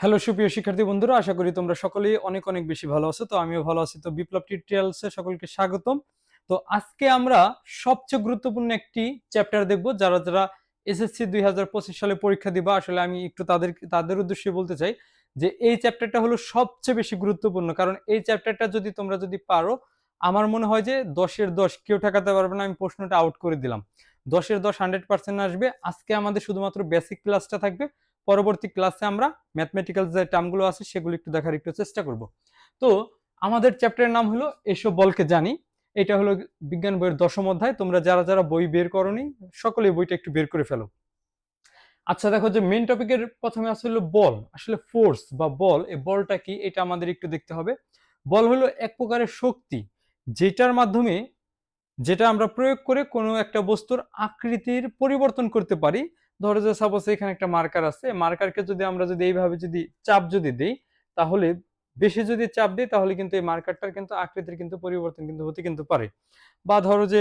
Hello সুপ্রিয় শিক্ষার্থী বন্ধুরা, আশা করি তোমরা সকলেই অনেক অনেক বেশি ভালো আছো। তো আমিও ভালো আছি। তো বিপ্লব টিউটোরিয়ালসে সকলকে স্বাগতম। তো আজকে আমরা সবচেয়ে গুরুত্বপূর্ণ একটি চ্যাপ্টার দেখব। যারা যারা এসএসসি 2025 সালে পরীক্ষা দিবা, আসলে আমি একটু তাদের উদ্দেশ্যে বলতে চাই যে এই চ্যাপ্টারটা হলো সবচেয়ে বেশি গুরুত্বপূর্ণ। কারণ এই চ্যাপ্টারটা যদি তোমরা পারো, আমার মনে হয় যে 10-এর 10 কেউ ঠেকাতে পারবে না। আমি প্রশ্নটা আউট করে দিলাম। 10-এর 10 100% আসবে। আজকে আমাদের শুধুমাত্র বেসিক ক্লাসটা থাকবে। পরবর্তী ক্লাসে আমরা ম্যাথমেটিক্যাল যে টার্মগুলো আছে সেগুলো একটু দেখার চেষ্টা করব। তো আমাদের চ্যাপ্টারের নাম হলো এসব বলকে জানি। এটা হলো বিজ্ঞান বইয়ের 10ম অধ্যায়। তোমরা যারা যারা বই বের করোনি সকলেই বইটা একটু বের করে ফেলো। আচ্ছা, দেখো যে মেইন টপিকের প্রথমে আছে হলো বল। আসলে ফোর্স বা বল, এই বলটা কি এটা আমাদের একটু দেখতে হবে। বল হলো এক প্রকারের শক্তি, যেটার মাধ্যমে যেটা আমরা প্রয়োগ করে কোনো একটা বস্তুর আকৃতির পরিবর্তন করতে পারি। ধরো যে সাপোজ এখানে একটা মার্কার আছে, মার্কারকে যদি এইভাবে চাপ দেই, তাহলে বেশি যদি চাপ দিই তাহলে কিন্তু এই মার্কারটার কিন্তু আকৃতির কিন্তু পরিবর্তন কিন্তু হতে কিন্তু পারে। বা ধরো যে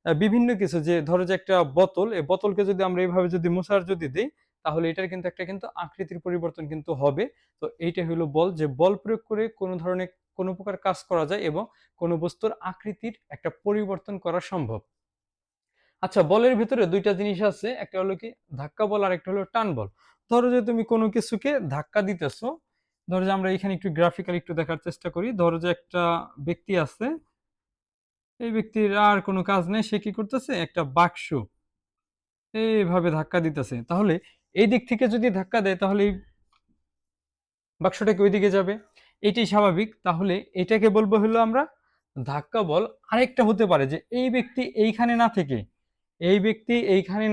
বিভিন্ন কিছু, যে ধরো যে একটা বোতল, এই বোতলকে যদি আমরা এইভাবে মোছার দিই, তাহলে এটার কিন্তু একটা আকৃতির পরিবর্তন কিন্তু হবে। তো এইটা হলো বল, যে বল প্রয়োগ করে কোনো ধরনের কোনো প্রকার কাজ করা যায় এবং কোনো বস্তুর আকৃতির একটা পরিবর্তন করা সম্ভব। আচ্ছা, বলের ভিতরে দুইটা জিনিস আছে, একটা হলো কি ধাক্কা বল আর একটা হলো টান বল। ধরো যে তুমি কোনো কিছুকে ধাক্কা দিতেছো, ধরো যে আমরা এখানে একটু গ্রাফিক্যালি একটু দেখার চেষ্টা করি। ধরো যে একটা ব্যক্তি আছে, এই ব্যক্তির আর কোনো কাজ নেই, সে কি করতেছে, একটা বাক্স এইভাবে ধাক্কা দিতেছে। তাহলে এই দিক থেকে যদি ধাক্কা দেয় তাহলে এই বাক্সটা কি ওইদিকে যাবে, এটাই স্বাভাবিক। তাহলে এটাকে বলবো হলো আমরা ধাক্কা বল। আরেকটা হতে পারে যে এই ব্যক্তি এইখানে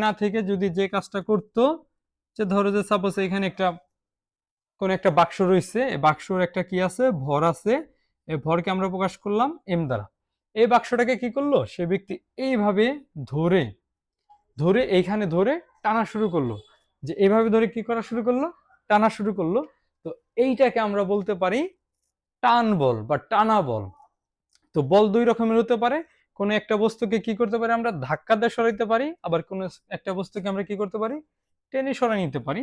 না থেকে যদি যে কাজটা করতো, যে ধরো যে সাপোজ এখানে কোন একটা বাক্স রয়েছে, এই বাক্সর একটা কি আছে, ভর আছে। এই ভরকে আমরা প্রকাশ করলাম এম দ্বারা। এই বাক্সটাকে কি করলো সে ব্যক্তি, এইভাবে ধরে ধরে এইখানে ধরে টানা শুরু করলো। যে এইভাবে ধরে কি করা শুরু করলো, টানা শুরু করলো। তো এইটাকে আমরা বলতে পারি টান বল বা টানা বল। তো বল দুই রকমের হতে পারে। কোনো একটা বস্তুকে কি করতে পারি, আমরা ধাক্কা দিয়ে সরাইতে পারি, আবার কোনো একটা বস্তুকে আমরা কি করতে পারি, টেনে সরাই নিতে পারি।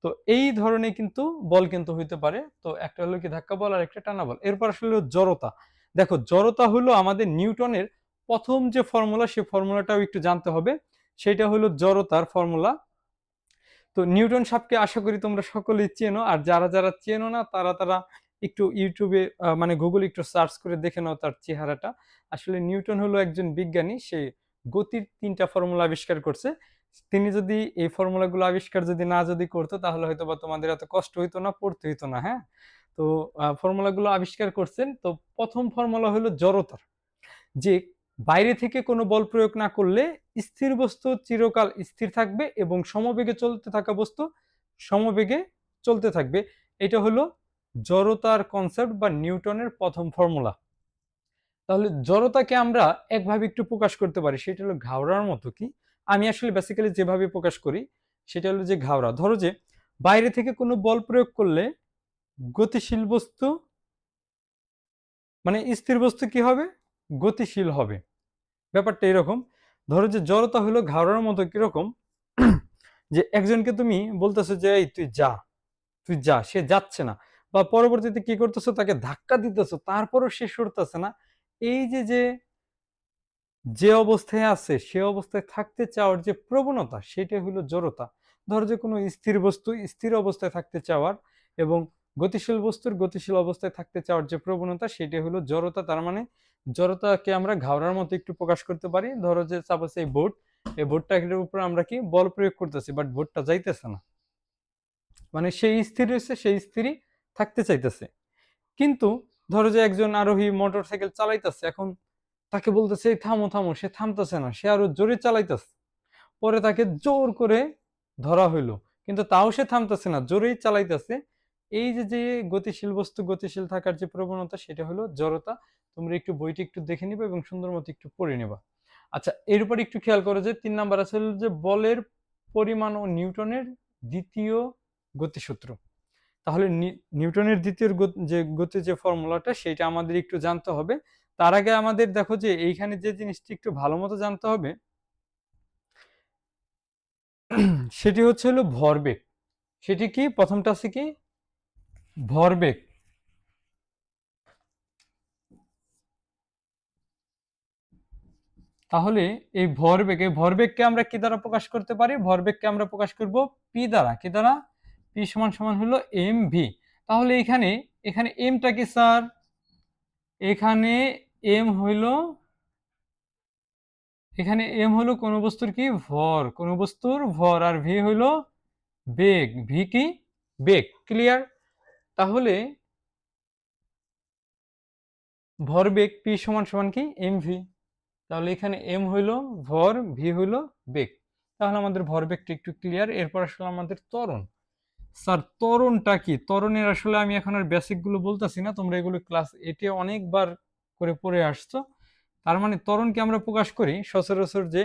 তো এই ধরনের কিন্তু বল কিন্তু হইতে পারে। তো একটা হলো কি ধাক্কা বল আর একটা টানা বল। এরপর আসলে জড়তা। দেখো, জড়তা হলো আমাদের নিউটনের প্রথম যে ফর্মুলা, সেই ফর্মুলাটাও একটু জানতে হবে। সেটা হলো জড়তার ফর্মুলা। তো নিউটন সাবকে আশা করি তোমরা সকলেই চেনো, আর যারা যারা চেনো না তারা তারা একটু ইউটিউবে মানে গুগল একটু সার্চ করে দেখে নাও তার চেহারাটা। আসলে নিউটন হলো একজন বিজ্ঞানী, সে গতির 3টা ফর্মুলা আবিষ্কার করছে। তিনি যদি এই ফর্মুলাগুলো আবিষ্কার না করতো, তাহলে হয়তো বা তোমাদের এত কষ্ট হইতো না, পড়তে হইতো না। হ্যাঁ, তো ফর্মুলাগুলো আবিষ্কার করছেন। তো প্রথম ফর্মুলা হলো জড়তার, যে বাইরে থেকে কোনো বল প্রয়োগ না করলে স্থির বস্তু চিরকাল স্থির থাকবে এবং সমবেগে চলতে থাকা বস্তু সমবেগে চলতে থাকবে। এটা হলো জড়তার কনসেপ্ট বা নিউটনের প্রথম ফর্মুলা। তাহলে জড়তাকে আমরা একভাবে একটু প্রকাশ করতে পারি, সেটা হলো ঘাওড়ার মতো। কি, আমি আসলে বেসিক্যালি যেভাবে প্রকাশ করি সেটা হলো যে ঘাওড়া। ধরো যে বাইরে থেকে কোনো বল প্রয়োগ করলে গতিশীল বস্তু, মানে স্থির বস্তু কি হবে, গতিশীল হবে। ব্যাপারটা এরকম। ধরো যে জড়তা হলো ঘাওড়ার মতো। কিরকম, যে একজনকে তুমি বলতেছো যে এই তুই যা, সে যাচ্ছে না, বা পরবর্তীতে কি করতেছো, তাকে ধাক্কা দিতেছো, তারপরও সে সরতেছে না। এই যে যে যে অবস্থায় আছে সে অবস্থায় থাকতে চাওয়ার যে প্রবণতা, সেটা হলো জড়তা। ধরো যে কোনো স্থির বস্তু স্থির অবস্থায় থাকতে চাওয়ার এবং গতিশীল বস্তুর গতিশীল অবস্থায় থাকতে চাওয়ার যে প্রবণতা, সেটা হলো জড়তা। তার মানে জড়তাকে আমরা ঘাওড়ার মতো একটু প্রকাশ করতে পারি। ধরো যে সাপোজ এই বোর্ডটার উপর আমরা কি বল প্রয়োগ করতেছি, বাট বোর্ডটা যাইতেছে না, মানে সেই স্থির রয়েছে, সেই স্থিরই থাকতে চাইতেছে। কিন্তু ধরো যে একজন আরোহী মোটর সাইকেল চালাইতেছে, এখন তাকে বলতেছে এই থামো থামো, সে থামতেছে না, সে আরো জোরে চালাইতেছে। পরে তাকে জোর করে ধরা হইলো, কিন্তু তাও সে থামতেছে না, জোরেই চালাইতেছে। এই যে যে গতিশীল বস্তু গতিশীল থাকার যে প্রবণতা, সেটা হলো জড়তা। তোমরা একটু বইটি একটু দেখে নিবে এবং সুন্দর মতো একটু পড়ে নেবা। আচ্ছা, এর উপর একটু খেয়াল করো যে 3 নাম্বার আছে যে বলের পরিমাণ ও নিউটনের দ্বিতীয় গতিসূত্র। তাহলে নিউটনের দ্বিতীয় গতি যে ফর্মুলাটা, সেটা আমাদের একটু জানতে হবে। তার আগে আমাদের দেখো যে এইখানে যে জিনিসটি একটু ভালো মতো জানতে হবে, সেটি হচ্ছে হলো ভরবেগ। সেটি কি, প্রথমটা আছে কি ভরবেগ, তাহলে এই ভরবেগকে আমরা কি দ্বারা প্রকাশ করতে পারি? ভরবেগকে আমরা প্রকাশ করব পি দ্বারা। কি দ্বারা? পি সমান সমান হলো এম ভি। তাহলে এখানে এখানে এমটা কি স্যার? এখানে এম হইল, এখানে এম হলো কোন বস্তুর কি? ভর, কোন বস্তুর ভর। আর ভি হইল বেগ। ভি কি? বেগ। ক্লিয়ার? তাহলে ভরবেগ পি সমান সমান কি? M V. তাহলে এখানে এম হইল ভর, ভি হইল বেগ। তাহলে আমাদের ভরবেগটা একটু ক্লিয়ার। এরপর আসলে আমাদের ত্বরণ। স্যার ত্বরণটা কি? ত্বরণের আসলে আমি এখন আর বেসিক গুলো বলতেছি না, তোমরা এগুলো ক্লাস এটে অনেকবার করে পড়ে আসছো। তার মানে ত্বরণকে আমরা প্রকাশ করি সচরাচর যে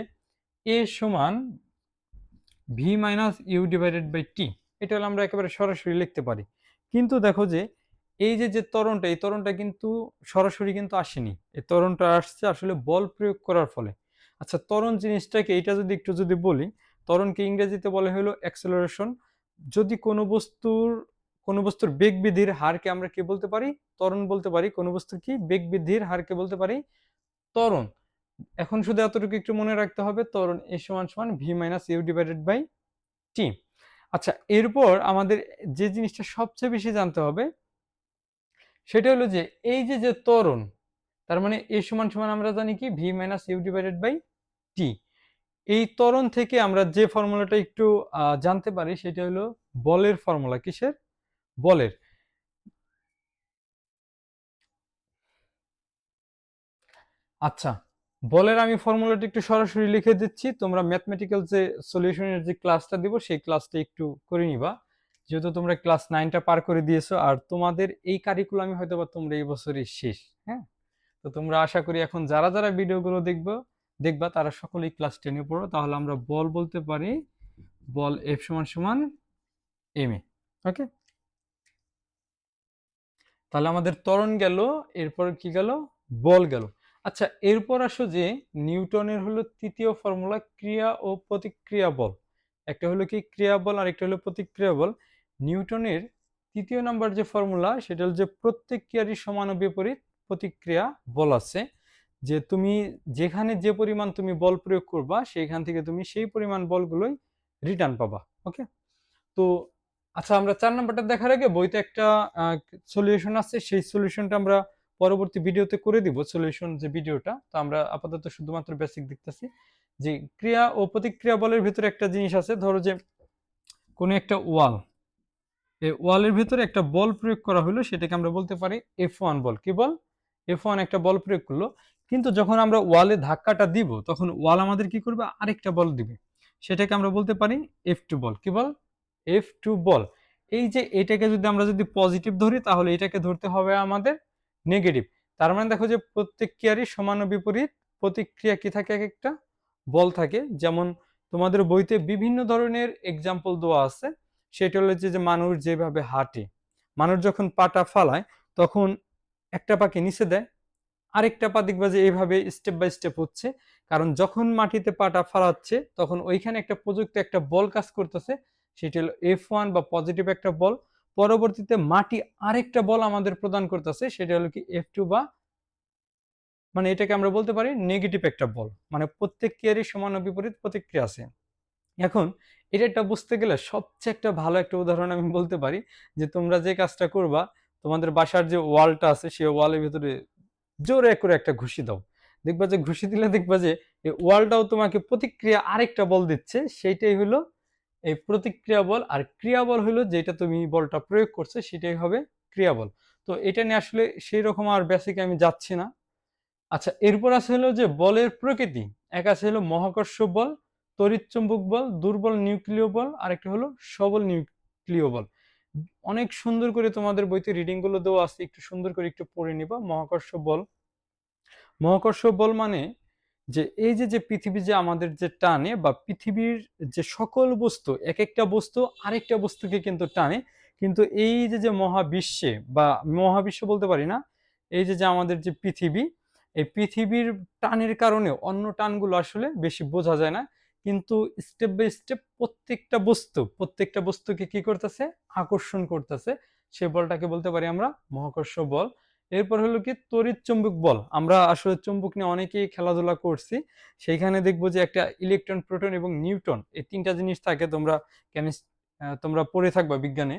এ সমান v minus u divided by t. এটা হলো আমরা একেবারে সরাসরি লিখতে পারি। কিন্তু দেখো যে এই যে যে ত্বরণটা, এই ত্বরণটা কিন্তু সরাসরি কিন্তু আসেনি। এই ত্বরণটা আসছে আসলে বল প্রয়োগ করার ফলে। আচ্ছা ত্বরণ জিনিসটাকে এটা যদি একটু যদি বলি, ত্বরণকে ইংরেজিতে বলে হলো অ্যাক্সেলারেশন। যদি কোনো বস্তুর বেগ বৃদ্ধির হারকে আমরা কি বলতে পারি? ত্বরণ বলতে পারি। কোনো বস্তুর কি বেগ বৃদ্ধির হারকে বলতে পারি ত্বরণ। এখন শুধু এতটুকু একটু মনে রাখতে হবে, ত্বরণ এ সমান সমান v minus u divided by t. আচ্ছা এরপর আমাদের যে জিনিসটা সবচেয়ে বেশি জানতে হবে সেটা হলো যে এই যে যে ত্বরণ, তার মানে এ সমান সমান আমরা জানি কি? V minus u divided by t. এই ত্বরণ থেকে আমরা যে ফর্মুলাটা একটু জানতে পারি সেটা হলো বলের ফর্মুলা। কিসের? বলের। আচ্ছা বলের আমি ফর্মুলাটা একটু সরাসরি লিখে দিচ্ছি, তোমরা ম্যাথমেটিক্যাল যে সলিউশনের যে ক্লাসটা দিব সেই ক্লাসটা একটু করে নিবা, যেহেতু তোমরা ক্লাস 9টা পার করে দিয়েছো আর তোমাদের এই কারিকুলামই হয়তো বা তোমরা এই বছরই শেষ। হ্যাঁ, তো তোমরা আশা করি এখন যারা যারা ভিডিওগুলো দেখবা তারা সকলেই ক্লাস 10-এ পড়ো। তাহলে আমরা বল বলতে পারি বল এফ সমান সমান এম এ। ওকে, তাহলে আমাদের ত্বরণ গেল, এরপর কি গেল? বল গেল। আচ্ছা এরপর আসো যে নিউটনের হলো তৃতীয় ফর্মুলা ক্রিয়া ও প্রতিক্রিয়া বল। একটা হলো কি ক্রিয়া বল আর একটা হলো প্রতিক্রিয়া বল। নিউটনের তৃতীয় নাম্বার যে ফর্মুলা সেটা হলো যে প্রত্যেক ক্রিয়ারই সমান ও বিপরীত প্রতিক্রিয়া বল আছে, যে তুমি যেখানে যে পরিমাণ তুমি বল প্রয়োগ করবা সেইখান থেকে তুমি সেই পরিমাণ বলগুলোই রিটার্ন পাবা। ওকে, তো আচ্ছা আমরা 4 নাম্বারটা দেখার আগে বইতে একটা সলিউশন আছে, সেই সলিউশনটা আমরা পরবর্তী ভিডিওতে করে দিব। সলিউশন যে ভিডিওটা, তো আমরা আপাতত শুধুমাত্র বেসিক দেখতেছি যে ক্রিয়া ও প্রতিক্রিয়া বলের ভিতরে একটা জিনিস আছে। ধরো যে কোনো একটা ওয়াল, এই ওয়ালের ভিতরে একটা বল প্রয়োগ করা হলো, সেটাকে আমরা বলতে পারি F1 বল। কি বল? F1 একটা বল প্রয়োগ করলো, কিন্তু যখন আমরা ওয়ালে ধাক্কাটা দিব তখন ওয়াল আমাদের কি করবে? আরেকটা বল দিবে, সেটাকে আমরা বলতে পারি F2 বল। কি বল? F2 বল। এই যে এটাকে যদি আমরা যদি পজিটিভ ধরি তাহলে এটাকে ধরতে হবে আমাদের নেগেটিভ। তার মানে দেখো যে প্রত্যেক ক্রিয়ারই সমান ও বিপরীত প্রতিক্রিয়া কি থাকে? এক একটা বল থাকে। যেমন তোমাদের বইতে বিভিন্ন ধরনের এক্সাম্পল দেওয়া আছে। সেটা হলো যে মানুষ যেভাবে হাঁটে, মানুষ যখন পাটা ফালায় তখন একটা পাকে নিচে দেয়, আরেকটা পা দেখবা যে এইভাবে স্টেপ বাই স্টেপ হচ্ছে, কারণ যখন মাটিতে পাটা ফালাচ্ছে তখন ওইখানে একটা প্রযুক্ত একটা বল কাজ করতেছে, সেটা হলো F1 বা পজিটিভ একটা বল। পরবর্তীতে মাটি আরেকটা বল আমাদের প্রদান করতেছে, সেটা হলো কি F2 বা মানে এটাকে আমরা বলতে পারি নেগেটিভ একটা বল। মানে প্রত্যেক ক্রিয়ারই সমান ও বিপরীত প্রতিক্রিয়া আছে। এখন এটা বুঝতে গেলে সবচেয়ে একটা ভালো একটা উদাহরণ আমি বলতে পারি, যে তোমরা যে কাজটা করবা, তোমাদের বাসার যে ওয়ালটা আছে সেই ওয়ালের ভিতরে জোরে করে একটা ঘুষি দাও। দেখবা যে ঘুষি দিলে দেখবা যে এই ওয়ালটাও তোমাকে প্রতিক্রিয়া আরেকটা বল দিচ্ছে, সেইটাই হলো এই প্রতিক্রিয়া বল। আর ক্রিয়া বল হলো যেটা তুমি বলটা প্রয়োগ করছে সেটাই হবে ক্রিয়া বল। তো এটা নিয়ে আসলে সেই রকম আর বেসিক আমি যাচ্ছি না। আচ্ছা এরপর আছে হলো যে বলের প্রকৃতি। এক আছে হলো মহাকর্ষ বল, তড়িৎচুম্বক বল, দুর্বল নিউক্লিয় বল, আর একটা হলো সবল নিউক্লিয় বল। অনেক সুন্দর করে তোমাদের বইতে রিডিং গুলো দেওয়া আছে, একটু সুন্দর করে একটু পড়ে নিবা। মহাকর্ষ বল, মহাকর্ষ বল মানে যে এই যে যে পৃথিবী যে আমাদের যে টানে, বা পৃথিবীর যে সকল বস্তু এক একটা বস্তু আরেকটা বস্তুকে কিন্তু টানে, কিন্তু এই যে যে মহাবিশ্বে বা মহাবিশ্ব বলতে পারি না, এই যে যে আমাদের যে পৃথিবী, এই পৃথিবীর টানের কারণে অন্য টানগুলো আসলে বেশি বোঝা যায় না, কিন্তু স্টেপ বাই স্টেপ প্রত্যেকটা বস্তুকে কি করতেছে? আকর্ষণ করতেছে। সেই বলটাকে বলতে পারি আমরা মহাকর্ষ বল। এরপর হলো কি তড়িৎ চুম্বক বল। আমরা আসলে চুম্বক নিয়ে অনেকেই খেলাধুলা করছি, সেইখানে দেখবো যে একটা ইলেকট্রন, প্রোটন এবং নিউট্রন, এই তিনটা জিনিস থাকে। তোমরা পড়ে থাকবা বিজ্ঞানে।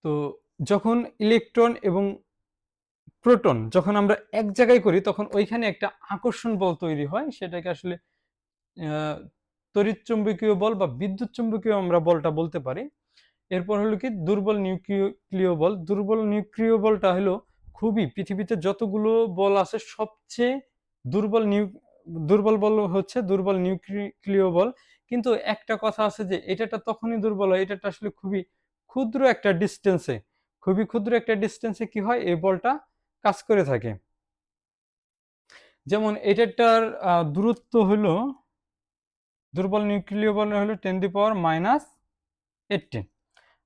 তো যখন ইলেকট্রন এবং প্রোটন যখন আমরা এক জায়গায় করি, তখন ওইখানে একটা আকর্ষণ বল তৈরি হয়, সেটাকে আসলে আহ, তড়িৎ চুম্বকীয় বল বা বিদ্যুৎ চুম্বকীয় আমরা বলটা বলতে পারি। এরপর হলো কি দুর্বল নিউক্লিয় বল। দুর্বল নিউক্লিয় বলটা হলো খুবই, পৃথিবীতে যতগুলো বল আছে সবচেয়ে দুর্বল দুর্বল বল হচ্ছে দুর্বল নিউক্লিয় বল। কিন্তু একটা কথা আছে যে এটাটা তখনই দুর্বল হয়, এটাটা আসলে খুবই ক্ষুদ্র একটা ডিস্টেন্সে কি হয়, এই বলটা কাজ করে থাকে। যেমন এটাটার দূরত্ব হলো, দুর্বল নিউক্লিয় বল হলো 10⁻⁻18।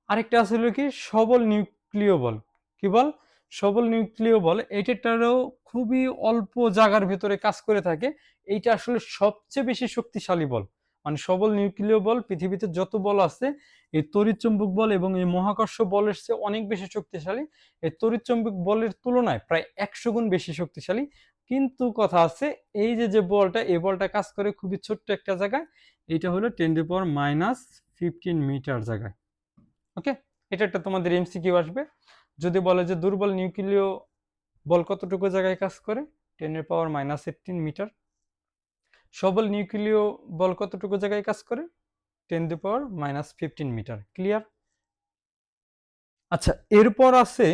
আরেকটা আছে হলো কি সবল নিউক্লিয় বল। কি বল? সবল নিউক্লিয় বল। এটারও খুবই অল্প জায়গার ভেতরে কাজ করে থাকে। এইটা আসলে সবচেয়ে বেশি শক্তিশালী বল। মানে সবল নিউক্লিয় বল, পৃথিবীতে যত বল আছে এই তড়িৎচুম্বক বল এবং এই মহাকর্ষ বলের চেয়ে অনেক বেশি শক্তিশালী। এই তড়িৎচুম্বক বলের তুলনায় প্রায় 100 গুণ বেশি শক্তিশালী। কিন্তু কথা আছে, এই যে বলটা, এই বলটা কাজ করে খুবই ছোট্ট একটা জায়গায়। এটা হলো 10⁻⁻15 মিটার জায়গায়। ওকে, এটা একটা তোমাদের এমসিকিউ আসবে। যদি বলে যে দুর্বল নিউক্লিয় বল কতটুকু জায়গায় কাজ করে, 10⁻⁻18 মিটার। সবল নিউক্লিয় বল কতটুকু জায়গায় কাজ করে, 10⁻⁻15 মিটার। ক্লিয়ার? আচ্ছা, এরপর আছে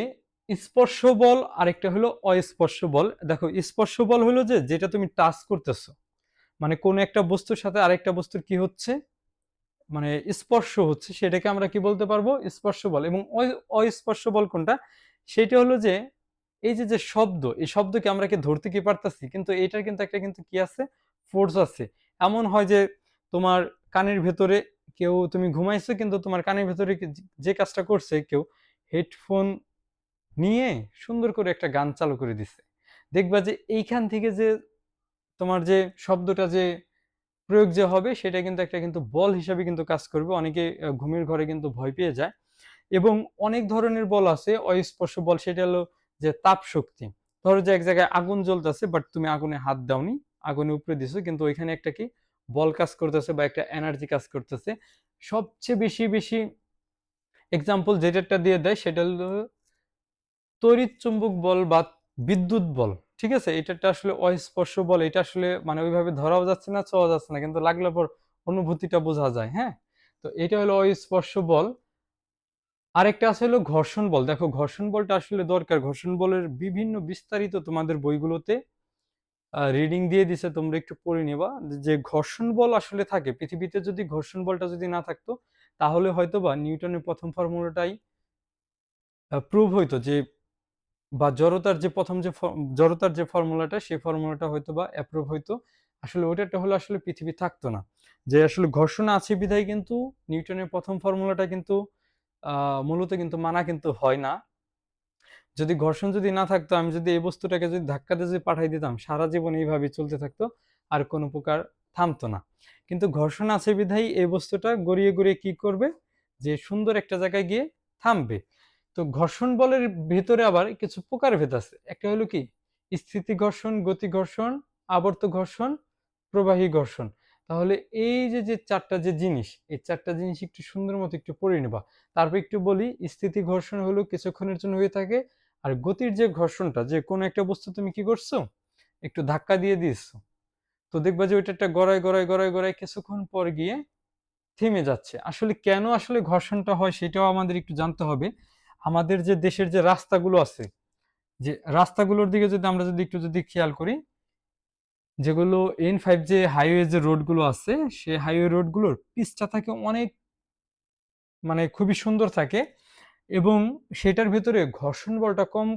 স্পর্শ বল, আরেকটা হলো অস্পর্শ বল। দেখো, স্পর্শ বল হলো যে যেটা তুমি টাচ করতেছো, মানে কোন একটা বস্তুর সাথে আরেকটা বস্তুর কি হচ্ছে, মানে স্পর্শ হচ্ছে, সেটাকে আমরা কি বলতে পারবো, স্পর্শ বল। এবং অস্পর্শ বল কোনটা, সেটা হলো যে এই যে শব্দ, এই শব্দকে আমরা কি ধরতে কি পারতাছি, কিন্তু এটার কিন্তু একটা কিন্তু কি আছে, ফোর্স আছে। এমন হয় যে তোমার কানের ভেতরে তুমি ঘুমাইছো, কিন্তু তোমার কানের ভেতরে যে কাজটা করছে কেউ, হেডফোন নিয়ে সুন্দর করে একটা গান চালু করে দিচ্ছে, দেখবা যে এইখান থেকে যে তোমার যে শব্দটা যে প্রয়োগ যে হবে, সেটা কিন্তু একটা কিন্তু বল হিসাবে কিন্তু কাজ করবে। অনেকে ঘুমের ঘরে কিন্তু ভয় পেয়ে যায়। এবং অনেক ধরনের বল আছে অস্পর্শ বল, সেটা হলো যে তাপ শক্তি। ধরো যে এক জায়গায় আগুন জ্বলতেছে, বাট তুমি আগুনে হাত দাওনি, আগুনের উপরে দিছো, কিন্তু ওইখানে একটা কি বল কাজ করতেছে বা একটা এনার্জি কাজ করতেছে। সবচেয়ে বেশি বেশি এক্সাম্পল যেটা দিয়ে দেয় সেটা হলো তড়িৎ চুম্বক বল বা বিদ্যুৎ বল। ঠিক আছে, এটা আসলে অস্পর্শ বল। এটা আসলে মানে ওইভাবে ধরাও যাচ্ছে না, ছোঁয়া যাচ্ছে না, কিন্তু লাগলে পর অনুভূতিটা বোঝা যায়। হ্যাঁ, তো এটা হলো অস্পর্শ বল। আরেকটা আছে হলো ঘর্ষণ বল। দেখো, ঘর্ষণ বলটা আসলে দরকার। ঘর্ষণ বলের বিভিন্ন বিস্তারিত তোমাদের বইগুলোতে রিডিং দিয়ে দিছে, তোমরা একটু পড়ে নিবা যে ঘর্ষণ বল আসলে থাকে পৃথিবীতে। যদি ঘর্ষণ বলটা যদি না থাকতো, তাহলে হয়তোবা নিউটনের প্রথম ফর্মুলাটাই প্রুভ হইতো যে, বা জড়তার যে ফর্মুলাটা, সেই ফর্মুলাটা হয়তো বা অ্যাপ্রুভ হইতো। আসলে ওটা হলো আসলে পৃথিবী থাকতো না। যে আসলে ঘর্ষণ আছে বিধায় কিন্তু নিউটনের প্রথম ফর্মুলাটা কিন্তু মূলত কিন্তু মানা কিন্তু হয় না। যদি ঘর্ষণ যদি না থাকতো, আমি যদি এই বস্তুটাকে যদি ধাক্কা দিয়ে যদি পাঠাই দিতাম, সারা জীবন এইভাবে চলতে থাকতো, আর কোনো প্রকার থামতো না। কিন্তু ঘর্ষণ আছে বিধায় এই বস্তুটা গড়িয়ে গড়িয়ে কি করবে, যে সুন্দর একটা জায়গায় গিয়ে থামবে। তো ঘর্ষণ বলের ভেতরে আবার কিছু প্রকারভেদ আছে। একটা হলো কি স্থিতি ঘর্ষণ, গতি ঘর্ষণ, আবর্ত ঘর্ষণ, প্রবাহী ঘর্ষণ। তাহলে এই যে চারটা যে জিনিস, এই চারটা জিনিস একটু সুন্দর মতো একটু পড়ে নেবা। তারপর একটু বলি, স্থিতি ঘর্ষণ হলো কিছুক্ষণের জন্য হয়ে থাকে। আর গতির যে ঘর্ষণটা, যে কোনো একটা বস্তু তুমি কি করছো, একটু ধাক্কা দিয়ে দিয়েছো, তো দেখবা যে ওইটা একটা গড়ায় গড়ায় গড়ায় গড়ায় কিছুক্ষণ পর গিয়ে থেমে যাচ্ছে। আসলে কেন আসলে ঘর্ষণটা হয় সেটাও আমাদের একটু জানতে হবে। আমাদের যে দেশের যে রাস্তাগুলো আছে, যে রাস্তাগুলোর দিকে যদি আমরা যদি একটু যদি খেয়াল করি, যেগুলো N5 যে হাইওয়ে যে রোডগুলো আছে, সেই হাইওয়ে রোডগুলোর পিচটা থাকে অনেক, মানে খুবই সুন্দর থাকে, এবং সেটার ভেতরে ঘর্ষণ বলটা কম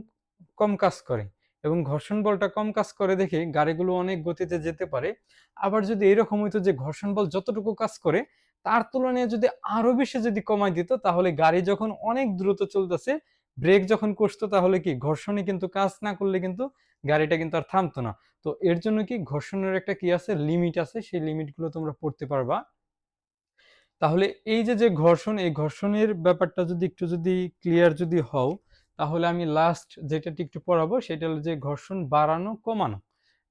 কম কাজ করে। এবং ঘর্ষণ বলটা কম কাজ করে দেখে গাড়িগুলো অনেক গতিতে যেতে পারে। আবার যদি এরকম হইতো যে ঘর্ষণ বল যতটুকু কাজ করে, তার তুলনায় যদি আরো বেশি যদি কমায় দিত, তাহলে গাড়ি যখন অনেক দ্রুত চলতেছে, ব্রেক যখন কষতো, তাহলে কি ঘর্ষণে কিন্তু কাজ না করলে কিন্তু গাড়িটা কিন্তু আর থামতো না। তো এর জন্য কি ঘর্ষণের একটা কি আছে, লিমিট আছে, সেই লিমিটগুলো তোমরা পড়তে পারবা। তাহলে এই যে যে ঘর্ষণ, এই ঘর্ষণের ব্যাপারটা যদি একটু যদি ক্লিয়ার যদি হও, তাহলে আমি লাস্ট যেটা একটু পড়াবো সেটা হলো যে ঘর্ষণ বাড়ানো কমানো।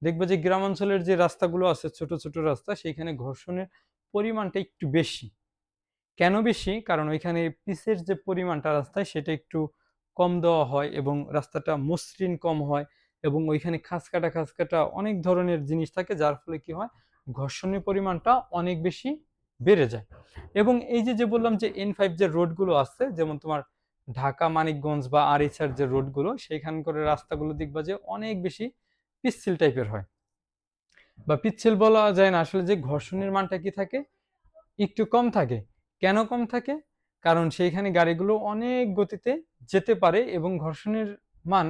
দেখবে যে গ্রামাঞ্চলের যে রাস্তাগুলো আছে ছোট ছোট রাস্তা, সেখানে ঘর্ষণের পরিমাণটা একটু বেশি। কেন বেশি? কারণ ওইখানে পিচের যে পরিমাণটা রাস্তায় সেটা একটু কম দেওয়া হয় এবং রাস্তাটা মসৃণ কম হয় এবং ওইখানে খাঁজ কাটা অনেক ধরনের জিনিস থাকে, যার ফলে কি হয়, ঘর্ষণের পরিমাণটা অনেক বেশি বেড়ে যায়। এবং এই যে বললাম যে N5 যে রোডগুলো আছে, যেমন তোমার ঢাকা মানিকগঞ্জ বা আরিচার যে রোডগুলো, সেইখানকার রাস্তাগুলো দেখবা যে অনেক বেশি পিচ্ছিল টাইপের হয়, বা পিচ্ছিল বলা যায় না, আসলে যে ঘর্ষণের মানটা কি থাকে, একটু কম থাকে। কেন কম থাকে? কারণ সেইখানে গাড়িগুলো অনেক গতিতে যেতে পারে এবং ঘর্ষণের মান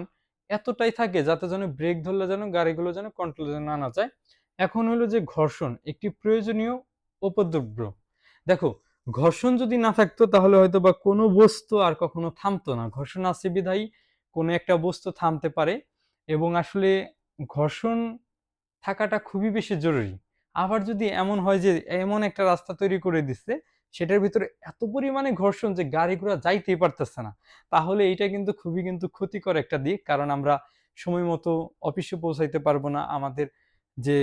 এতটাই থাকে যাতে যেন ব্রেক ধরলে যেন গাড়িগুলো যেন কন্ট্রোলে না আনা যায়। এখন হলো যে ঘর্ষণ একটি প্রয়োজনীয় উপদ্রব্য। দেখো, ঘর্ষণ যদি না থাকতো তাহলে হয়তো বা কোনো বস্তু আর কখনো থামতো না। ঘর্ষণ আছে বিধায়ী কোনো একটা বস্তু থামতে পারে এবং আসলে ঘর্ষণ থাকাটা খুবই বেশি জরুরি। আবার যদি এমন হয় যে এমন একটা রাস্তা তৈরি করে দিচ্ছে, সেটার ভিতরে এত পরিমাণে ঘর্ষণ যে গাড়ি ঘোড়া যাইতেই পারতেছে না, তাহলে এইটা কিন্তু খুবই কিন্তু ক্ষতিকর একটা দিক। কারণ আমরা সময় মতো অফিসে পৌঁছাইতে পারবো না। আমাদের যে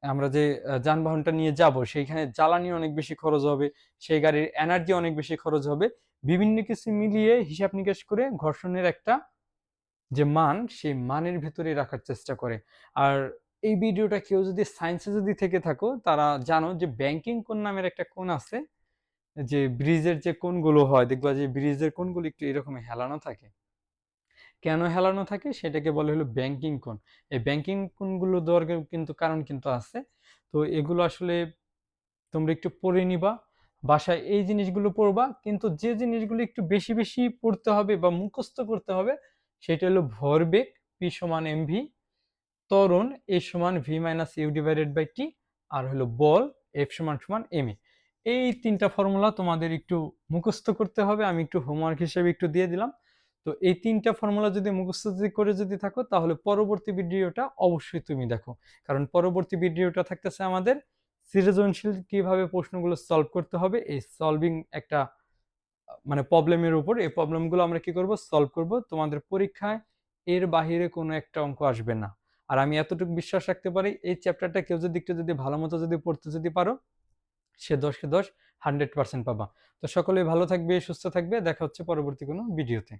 আমরা যে যানবাহনটা নিয়ে যাব সেইখানে জ্বালানি অনেক বেশি খরচ হবে, সেই গাড়ির এনার্জি অনেক বেশি খরচ হবে। বিভিন্ন কিছু মিলিয়ে হিসাব নিকাশ করে ঘর্ষণের একটা যে মান, সেই মানের ভেতরে রাখার চেষ্টা করে। আর এই ভিডিওটা কেউ যদি সায়েন্সে যদি থেকে থাকো, তারা জানো যে ব্যাংকিং কোণ নামের একটা কোণ আছে, যে ব্রিজের যে কোণগুলো হয় দেখবা যে ব্রিজের কোণগুলো একটু এরকম হেলানো থাকে। কেন হেলানো থাকে সেটাকে বলে হলো ব্যাংকিং কোণ। এই ব্যাংকিং কোণগুলো দেওয়ার কিন্তু কারণ কিন্তু আছে। তো এগুলো আসলে তোমরা একটু পড়ে নিবা, বাসায় এই জিনিসগুলো পড়বা, কিন্তু যে জিনিসগুলো একটু বেশি বেশি পড়তে হবে বা মুখস্থ করতে হবে সেটা হলো ভরবেগ P সমান mv, ত্বরণ A সমান v minus u divided by t, আর হলো বল F সমান সমান ma। এই তিনটা ফর্মুলা তোমাদের একটু মুখস্থ করতে হবে, আমি একটু হোমওয়ার্ক হিসেবে একটু দিয়ে দিলাম। তো এই তিনটা ফর্মুলা যদি মুখস্থ যদি করে যদি থাকো, তাহলে পরবর্তী ভিডিওটা অবশ্যই তুমি দেখো। কারণ পরবর্তী ভিডিওটা থাকতেছে আমাদের সৃজনশীল কিভাবে প্রশ্নগুলো সলভ করতে হবে, এই সলভিং একটা মানে প্রবলেমের উপর। এই প্রবলেমগুলো আমরা কি করব, সলভ করব। তোমাদের পরীক্ষায় এর বাহিরে কোনো একটা অঙ্ক আসবে না। আর আমি এতটুকু বিশ্বাস রাখতে পারি, এই চ্যাপ্টারটা কেউ যদি একটু যদি ভালো মতো যদি পড়তে যদি পারো, সে 10 কে 10 100% পাবা। তো সকলেই ভালো থাকবে, সুস্থ থাকবে, দেখা হচ্ছে পরবর্তী কোনো ভিডিওতে।